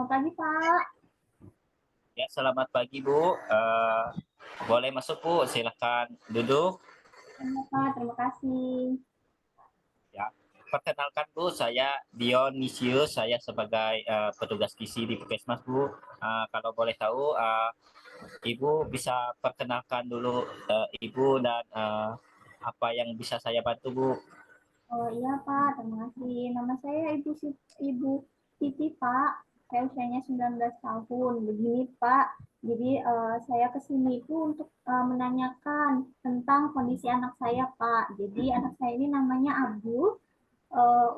pagi, Pak. Ya, selamat pagi, Bu. Boleh masuk, Bu. Silakan duduk. Iya, Pak. Terima kasih. Ya. Perkenalkan, Bu, saya Dionisius. Saya sebagai petugas gizi di Puskesmas, Bu. Kalau boleh tahu, Ibu bisa perkenalkan dulu Ibu dan apa yang bisa saya bantu, Bu. Oh iya, Pak. Terima kasih. Nama saya Ibu Titi, Pak. Saya usianya 19 tahun. Begini, Pak. Jadi saya ke sini itu untuk menanyakan tentang kondisi anak saya, Pak. Jadi anak saya ini namanya Abdul.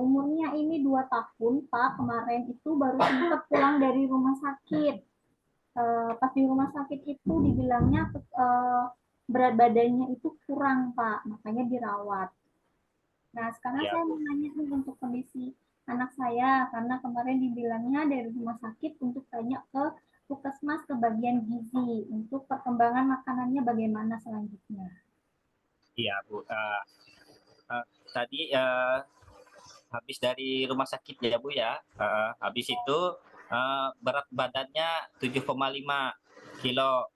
Umurnya ini 2 tahun, Pak. Kemarin itu baru sempat pulang dari rumah sakit. Pas di rumah sakit itu dibilangnya berat badannya itu kurang, Pak. Makanya dirawat. Nah, sekarang Ya, saya mau Bu. nanya nih untuk kondisi anak saya, karena kemarin dibilangnya dari rumah sakit untuk tanya ke puskesmas ke bagian gizi, untuk perkembangan makanannya bagaimana selanjutnya. Iya, Bu. Uh, Tadi habis dari rumah sakit ya, Bu ya. Habis itu berat badannya 7,5 kilo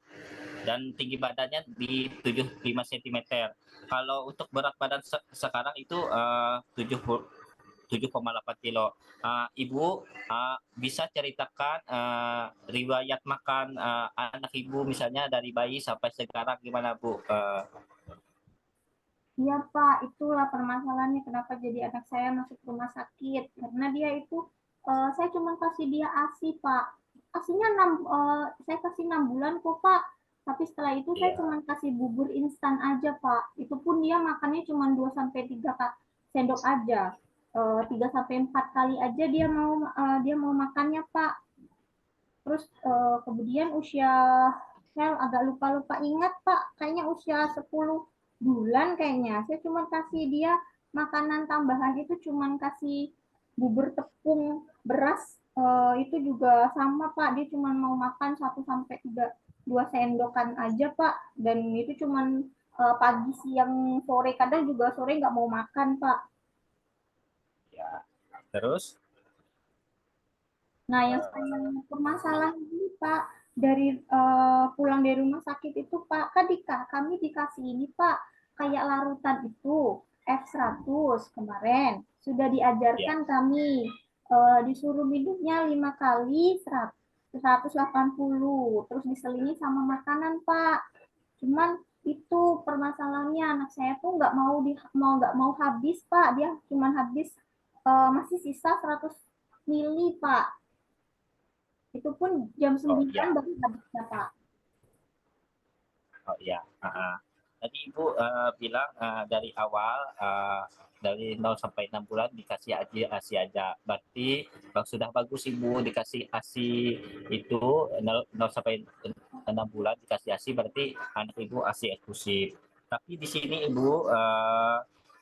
dan tinggi badannya di 75 cm. Kalau untuk berat badan sekarang itu 7,8 kilo. Ibu bisa ceritakan riwayat makan anak Ibu misalnya dari bayi sampai sekarang gimana, Bu? Iya, Pak, itulah permasalahannya kenapa jadi anak saya masuk rumah sakit. Karena dia itu, saya cuma kasih dia ASI, Pak. ASInya saya kasih 6 bulan kok, Pak. Tapi setelah itu saya Iya. cuma kasih bubur instan aja, Pak. Itu pun dia makannya cuma 2 sampai 3 sendok aja. 3 sampai 4 kali aja dia mau makannya, Pak. Terus kemudian usia saya agak lupa-lupa ingat, Pak. Kayaknya usia 10 bulan kayaknya. Saya cuma kasih dia makanan tambahan itu cuma kasih bubur tepung beras. Itu juga sama, Pak. Dia cuma mau makan 1 sampai 2 sendokan aja, Pak. Dan itu cuma pagi, siang, sore. Kadang juga sore nggak mau makan, Pak. Ya. Terus Nah, yang eh, saya permasalahan ini, Pak, dari pulang dari rumah sakit itu, Pak, kan kami dikasih ini, Pak, kayak larutan itu, F100 kemarin. Sudah ya. diajarkan kami, disuruh minumnya 5 kali 180, terus diselingi sama makanan, Pak. Cuman itu permasalahannya anak saya tuh nggak mau habis, Pak. Dia cuma habis masih sisa 100 mili, Pak. Itu pun jam Oh 9 ya. baru habisnya, Pak. Oh iya. Tadi Ibu bilang dari awal dari 0 sampai 6 bulan dikasih ASI aja. Berarti sudah bagus Ibu dikasih ASI itu 0 sampai 6 bulan dikasih ASI berarti anak Ibu ASI eksklusif. Tapi di sini Ibu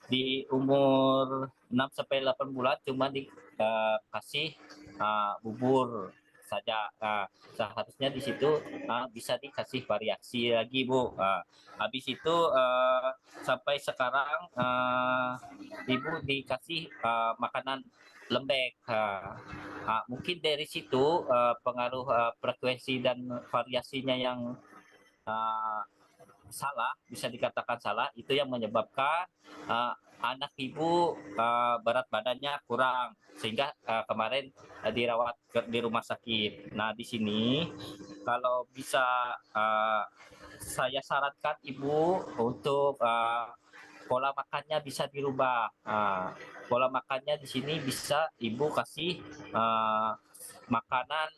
di umur 6 sampai 8 bulan cuma dikasih bubur saja. Seharusnya di situ bisa dikasih variasi lagi, Bu. Habis itu sampai sekarang Ibu dikasih makanan lembek. Mungkin dari situ pengaruh frekuensi dan variasinya yang uh, salah, bisa dikatakan salah, itu yang menyebabkan anak Ibu berat badannya kurang sehingga kemarin dirawat di rumah sakit. Nah, di sini kalau bisa saya sarankan Ibu untuk pola makannya bisa dirubah. Pola makannya di sini bisa Ibu kasih makanan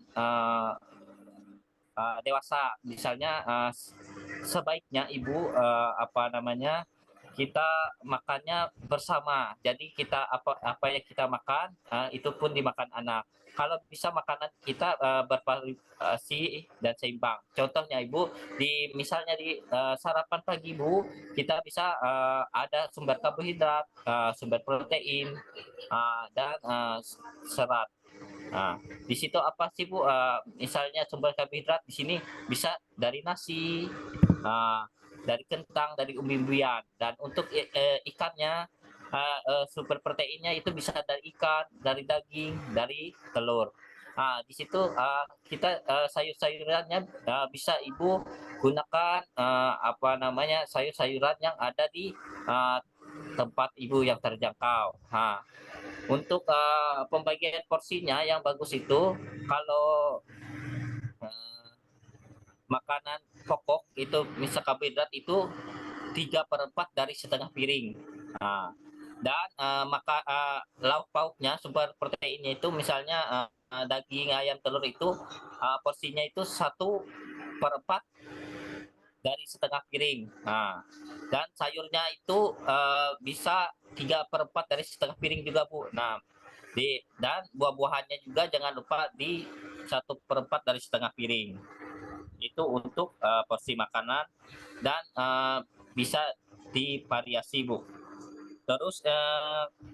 dewasa, misalnya sebaiknya Ibu apa namanya kita makannya bersama. Jadi kita apa yang kita makan itu pun dimakan anak. Kalau bisa makanan kita bervariasi dan seimbang. Contohnya Ibu misalnya di sarapan pagi Ibu kita bisa ada sumber karbohidrat, sumber protein dan serat. Nah, di situ apa sih Bu? Misalnya sumber karbohidrat di sini bisa dari nasi, uh, dari kentang, dari umbi-umbian. Dan untuk ikannya, sumber proteinnya itu bisa dari ikan, dari daging, dari telur. Di situ kita sayur-sayurannya bisa Ibu gunakan apa namanya sayur-sayuran yang ada di uh, tempat Ibu yang terjangkau. Untuk pembagian porsinya yang bagus itu kalau uh, makanan pokok itu misal karbohidrat itu 3/4 dari setengah piring. Nah, dan lauk pauknya sumber proteinnya itu misalnya daging ayam telur itu porsinya itu 1/4 dari setengah piring. Dan sayurnya itu bisa 3/4 dari setengah piring juga Bu. Dan buah-buahannya juga jangan lupa di 1/4 dari setengah piring. Itu untuk porsi makanan dan bisa divariasi Bu. Terus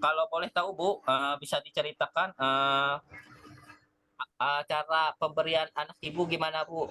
kalau boleh tahu Bu, bisa diceritakan cara pemberian anak Ibu gimana Bu?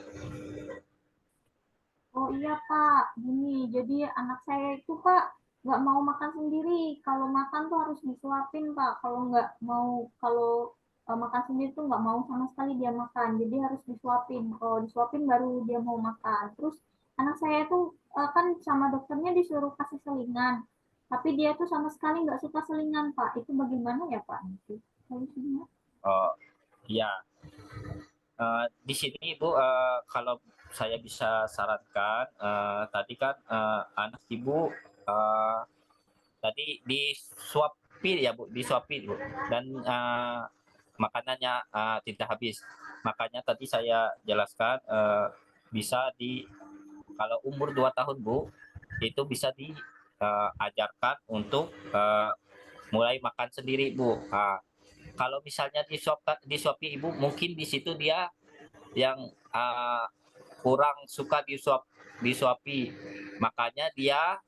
Oh iya Pak, gini, jadi anak saya itu Pak nggak mau makan sendiri. Kalau makan tuh harus disuapin Pak. Kalau nggak mau, kalau makan sendiri tuh nggak mau sama sekali dia makan. Jadi harus disuapin. Kalau disuapin baru dia mau makan. Terus anak saya tuh kan sama dokternya disuruh kasih selingan. Tapi dia tuh sama sekali nggak suka selingan Pak. Itu bagaimana ya Pak? Nanti solusinya? Oh iya, di sini Ibu kalau saya bisa sarankan tadi kan anak Ibu tadi disuapi ya Bu, disuapi Bu, dan makanannya tidak habis. Makanya tadi saya jelaskan bisa kalau umur 2 tahun Bu, itu bisa diajarkan untuk mulai makan sendiri Bu. Kalau misalnya disuapi Ibu, mungkin di situ dia yang kurang suka disuapi, makanya dia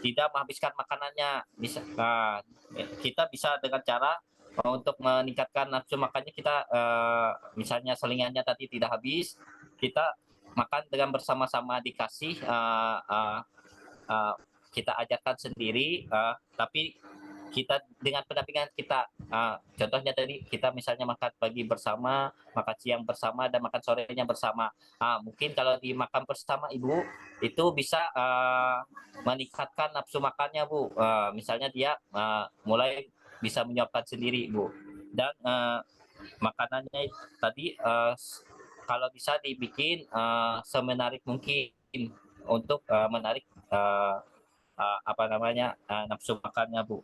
tidak menghabiskan makanannya. Kita bisa dengan cara untuk meningkatkan nafsu makannya kita misalnya selingannya tadi tidak habis, kita makan dengan bersama-sama dikasih uh, kita ajarkan sendiri, tapi kita dengan pendampingan kita. Contohnya tadi kita misalnya makan pagi bersama, makan siang bersama, dan makan sorenya bersama. Mungkin kalau dimakan bersama Ibu itu bisa meningkatkan nafsu makannya Bu. Misalnya dia mulai bisa menyuapkan sendiri Bu. Dan makanannya tadi kalau bisa dibikin semenarik mungkin untuk menarik apa namanya nafsu makannya Bu.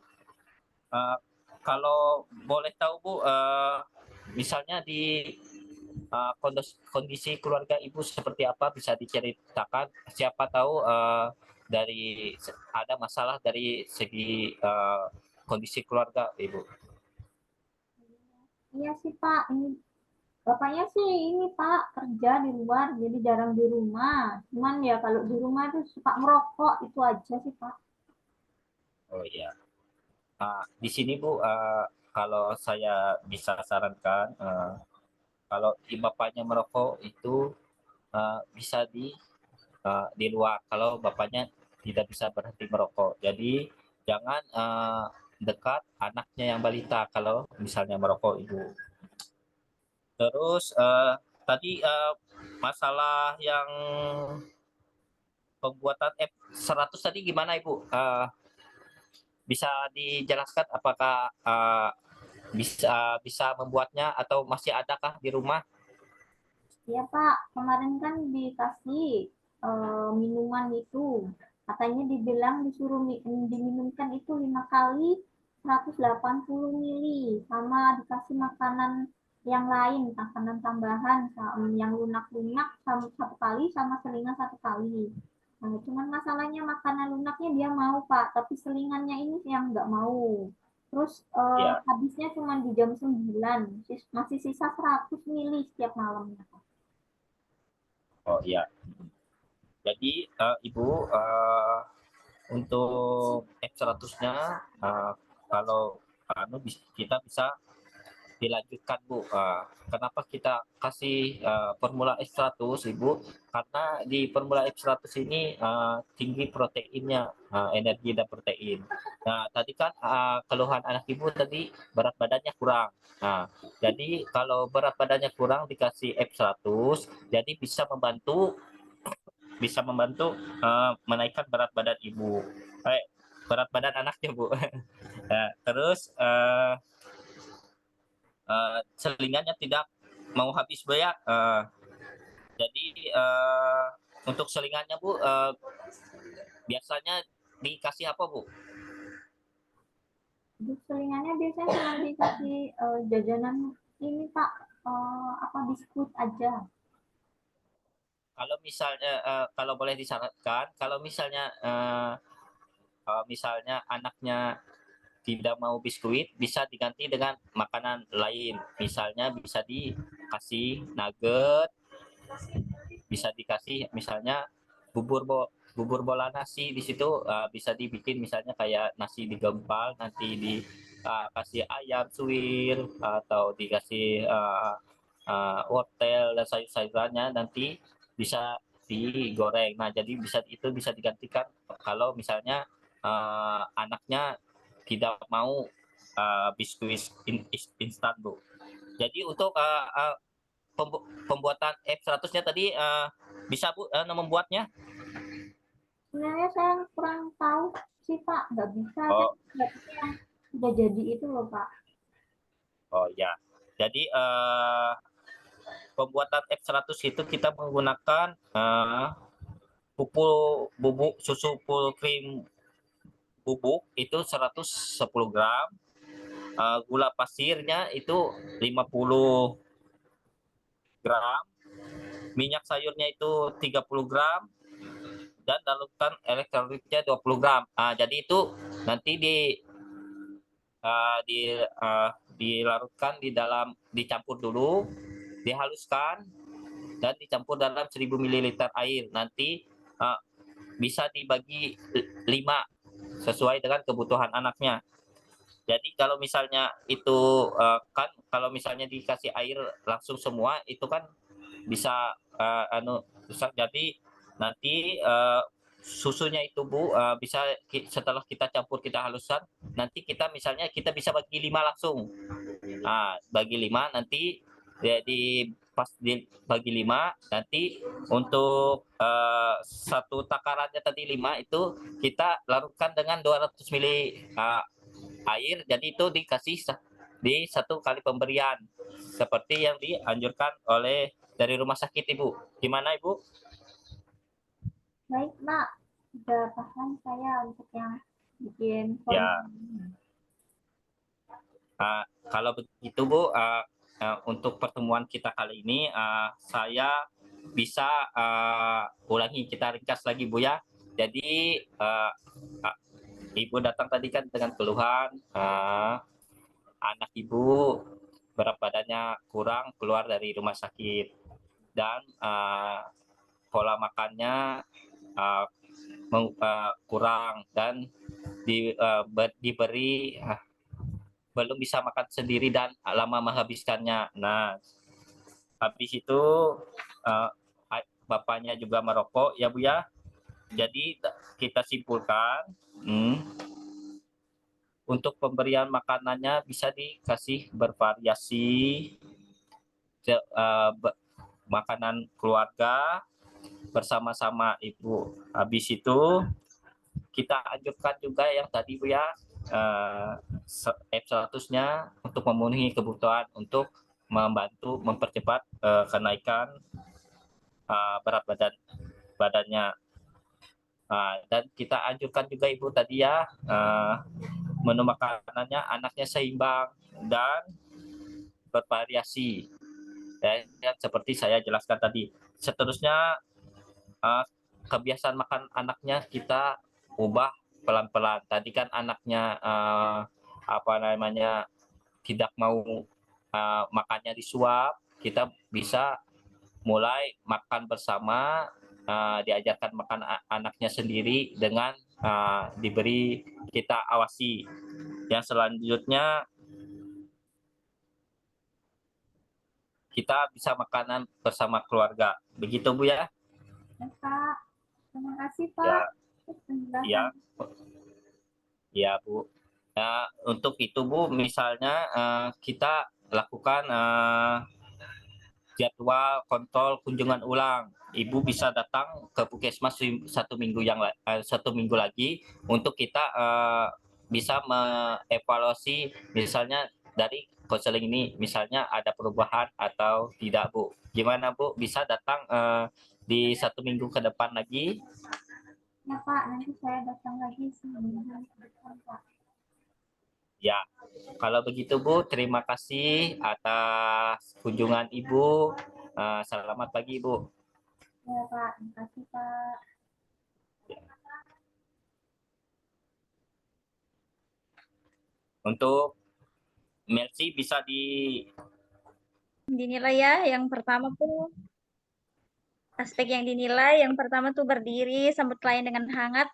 Uh, Kalau boleh tahu Bu, misalnya di kondisi keluarga Ibu seperti apa bisa diceritakan? Siapa tahu dari ada masalah dari segi kondisi keluarga Ibu. Iya sih Pak, ini bapaknya sih ini Pak kerja di luar, jadi jarang di rumah. Cuman ya kalau di rumah tuh suka ngerokok, itu aja sih Pak. Oh iya. Di sini Bu, kalau saya bisa sarankan, kalau bapaknya merokok itu bisa di luar. Kalau bapaknya tidak bisa berhenti merokok, jadi jangan dekat anaknya yang balita kalau misalnya merokok Ibu. Terus tadi masalah yang pembuatan F100 tadi gimana Ibu? Bisa dijelaskan apakah bisa bisa membuatnya atau masih adakah di rumah? Iya Pak, kemarin kan dikasih minuman itu. Katanya dibilang disuruh diminumkan itu 5 kali 180 mili. Sama dikasih makanan yang lain, makanan tambahan yang lunak-lunak satu kali sama selingan 1 kali. Nah, cuman masalahnya makanan lunaknya dia mau Pak, tapi selingannya ini yang nggak mau. Terus Ya, habisnya cuma di jam 9, masih sisa 100 mili setiap malamnya. oh iya. Jadi Ibu untuk F100-nya kalau kita bisa dilanjutkan Bu. Kenapa kita kasih formula F100 Ibu? Karena di formula F100 ini tinggi proteinnya, energi dan protein. Nah, tadi kan keluhan anak Ibu tadi berat badannya kurang. Nah, jadi kalau berat badannya kurang dikasih F100, jadi bisa membantu menaikkan berat badan Ibu. Berat badan anaknya Bu. Nah, terus selingannya tidak mau habis Bu ya. Jadi untuk selingannya Bu, biasanya dikasih apa Bu? Untuk selingannya biasanya cuma dikasih jajanan ini Pak, apa biskuit aja. Kalau misalnya kalau boleh disarankan, kalau misalnya anaknya tidak mau biskuit, bisa diganti dengan makanan lain. Misalnya bisa dikasih nugget, bisa dikasih misalnya bubur bola nasi di situ, bisa dibikin misalnya kayak nasi digempal nanti dikasih ayam suwir atau dikasih wortel dan sayur-sayurannya nanti bisa digoreng. Nah, jadi bisa digantikan kalau misalnya anaknya tidak mau biskuit instan Bu. Jadi untuk pembuatan F100-nya tadi bisa Bu membuatnya? Sebenarnya saya kurang tahu sih Pak, nggak bisa. Saya Oh, dapetnya yang udah jadi itu loh Pak. oh ya. Jadi pembuatan F100 itu kita menggunakan pupuk bubuk susu full cream bubuk itu 110 gram, gula pasirnya itu 50 gram, minyak sayurnya itu 30 gram, dan larutan elektrolitnya 20 gram. Jadi itu nanti uh, di, uh, dilarutkan dicampur dulu, dihaluskan, dan dicampur dalam 1000 ml air. Nanti uh, bisa dibagi 5 sesuai dengan kebutuhan anaknya. Jadi kalau misalnya itu kan kalau misalnya dikasih air langsung semua itu kan bisa rusak. Jadi nanti susunya itu Bu bisa setelah kita campur kita haluskan, nanti kita bisa bagi 5 langsung. Bagi 5 nanti jadi pas dibagi 5 nanti untuk satu takarannya tadi 5 itu kita larutkan dengan 200 ml air, jadi itu dikasih di satu kali pemberian seperti yang dianjurkan oleh dari rumah sakit Ibu. Gimana Ibu? Baik Pak, udah paham saya untuk yang bikin Ya, formulanya. kalau begitu Bu, untuk pertemuan kita kali ini saya bisa ulangi, kita ringkas lagi Bu ya. Jadi Ibu datang tadi kan dengan keluhan anak Ibu berat badannya kurang keluar dari rumah sakit, dan pola makannya kurang, dan diberi belum bisa makan sendiri dan lama menghabiskannya. Nah, habis itu uh, bapaknya juga merokok ya Bu ya. Jadi kita simpulkan, untuk pemberian makanannya bisa dikasih bervariasi, makanan keluarga bersama-sama Ibu. Habis itu kita anjurkan juga yang tadi Bu ya, F100-nya untuk memenuhi kebutuhan untuk membantu mempercepat kenaikan berat badannya. Dan kita anjurkan juga Ibu tadi ya, menu makanannya anaknya seimbang dan bervariasi. Ya, seperti saya jelaskan tadi. Seterusnya kebiasaan makan anaknya kita ubah pelan-pelan. Tadi kan anaknya tidak mau makannya disuap, kita bisa mulai makan bersama, diajarkan makan anaknya sendiri dengan diberi, kita awasi. Yang selanjutnya kita bisa makanan bersama keluarga. Begitu Bu ya? Ya, Pak. Terima kasih, Ya, Pak. Atas ya, penjelasan. ya Bu. Nah, untuk itu Bu, misalnya kita lakukan jadwal kontrol kunjungan ulang. Ibu bisa datang ke Puskesmas 1 minggu lagi untuk kita bisa mengevaluasi misalnya dari konseling ini misalnya ada perubahan atau tidak Bu. Gimana Bu? Bisa datang di 1 minggu ke depan lagi? Ya, Pak. Nanti saya datang lagi seminggu ke depan, Pak. Ya, kalau begitu Bu, terima kasih atas kunjungan Ibu. Selamat pagi Bu. Ya, Pak. Terima kasih, Pak. Untuk Mercy bisa di Dinilai ya, yang pertama tuh aspek yang dinilai, yang pertama tuh berdiri, sambut klien dengan hangat,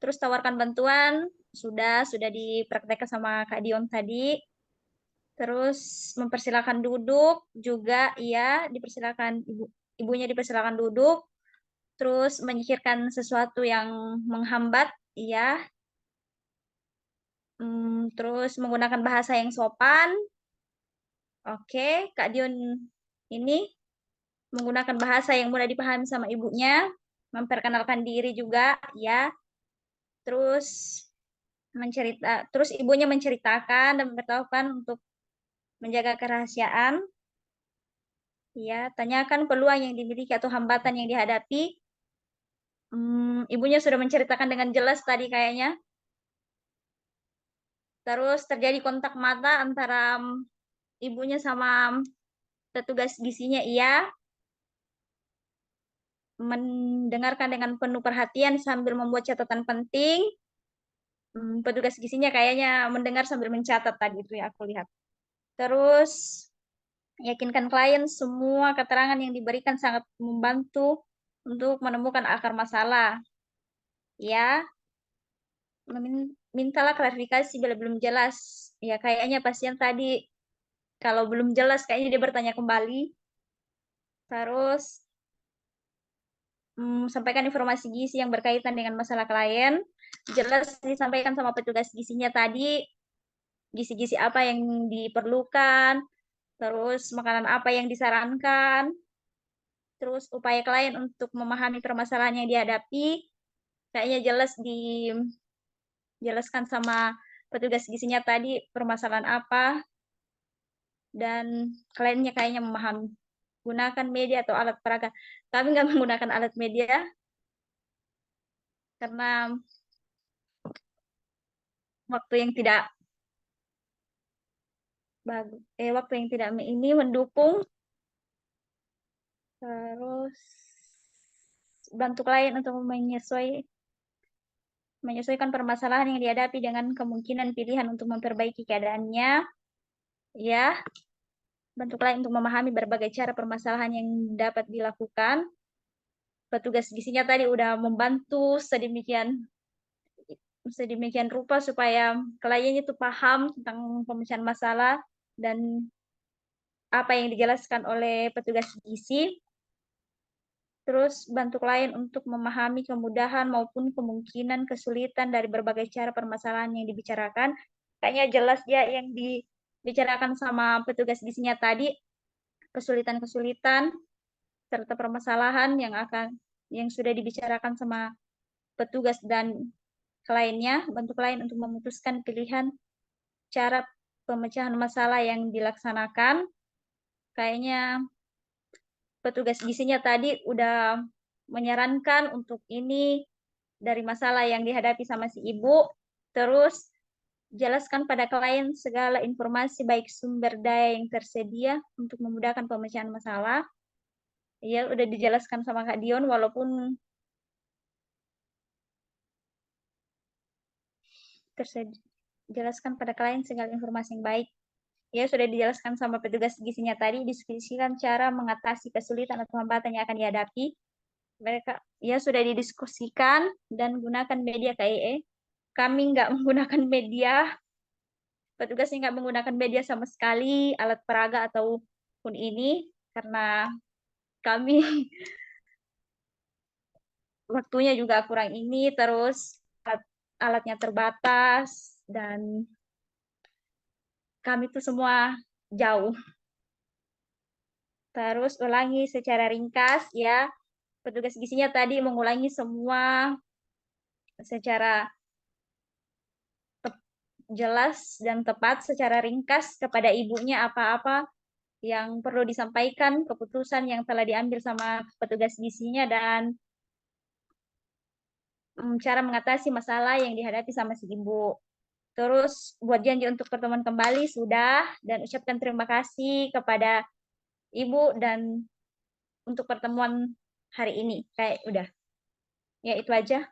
terus tawarkan bantuan, sudah dipraktekkan sama Kak Dion tadi. Terus mempersilahkan duduk juga, iya, dipersilakan ibunya dipersilakan duduk. Terus menyikirkan sesuatu yang menghambat, iya. Terus menggunakan bahasa yang sopan. Oke, Kak Dion ini menggunakan bahasa yang mudah dipahami sama ibunya, memperkenalkan diri juga, ya. Terus terus ibunya menceritakan dan memberitahukan untuk menjaga kerahasiaan. Ya, tanyakan peluang yang dimiliki atau hambatan yang dihadapi. Ibunya sudah menceritakan dengan jelas tadi kayaknya. Terus terjadi kontak mata antara ibunya sama petugas gizinya, iya. Mendengarkan dengan penuh perhatian sambil membuat catatan penting. Petugas gizinya kayaknya mendengar sambil mencatat tadi itu ya aku lihat. Terus yakinkan klien semua keterangan yang diberikan sangat membantu untuk menemukan akar masalah. Ya, mintalah klarifikasi bila belum jelas. Ya, kayaknya pasien tadi kalau belum jelas kayaknya dia bertanya kembali. Terus sampaikan informasi gizi yang berkaitan dengan masalah klien. Jelas disampaikan sama petugas gizinya tadi, gizi-gizi apa yang diperlukan, terus makanan apa yang disarankan, terus upaya klien untuk memahami permasalahan yang dihadapi, kayaknya jelas dijelaskan sama petugas gizinya tadi permasalahan apa, dan kliennya kayaknya memahami. Gunakan media atau alat peraga. Kami nggak menggunakan alat media, karena waktu yang tidak bagus, waktu yang tidak ini mendukung. Terus bantu klien untuk menyesuaikan permasalahan yang dihadapi dengan kemungkinan pilihan untuk memperbaiki keadaannya. Ya, bantu klien untuk memahami berbagai cara permasalahan yang dapat dilakukan. Petugas gizinya tadi udah membantu sedemikian rupa supaya klien itu paham tentang pemecahan masalah dan apa yang dijelaskan oleh petugas gizi. Terus bantu klien untuk memahami kemudahan maupun kemungkinan kesulitan dari berbagai cara permasalahan yang dibicarakan. Kayaknya jelas ya yang dibicarakan sama petugas gizinya tadi, kesulitan-kesulitan serta permasalahan yang sudah dibicarakan sama petugas dan kliennya. Bantu klien untuk memutuskan pilihan cara pemecahan masalah yang dilaksanakan. Kayaknya petugas gizinya tadi udah menyarankan untuk ini dari masalah yang dihadapi sama si ibu. Terus jelaskan pada klien segala informasi baik sumber daya yang tersedia untuk memudahkan pemecahan masalah. Ya, udah dijelaskan sama Kak Dion walaupun jelaskan pada klien segala informasi yang baik. Ya, sudah dijelaskan sama petugas gizinya tadi, diskusikan cara mengatasi kesulitan atau hambatan yang akan dihadapi. Mereka ya sudah didiskusikan dan gunakan media KIE. Kami nggak menggunakan media, petugasnya nggak menggunakan media sama sekali, alat peraga atau tahun ini karena kami waktunya juga kurang ini, terus alatnya terbatas, dan kami tuh semua jauh. Terus ulangi secara ringkas ya. Petugas gizinya tadi mengulangi semua secara jelas dan tepat, secara ringkas kepada ibunya apa-apa yang perlu disampaikan, keputusan yang telah diambil sama petugas gizinya, dan cara mengatasi masalah yang dihadapi sama si ibu. Terus buat janji untuk pertemuan kembali sudah, dan ucapkan terima kasih kepada ibu dan untuk pertemuan hari ini. Kayak udah. Ya itu aja.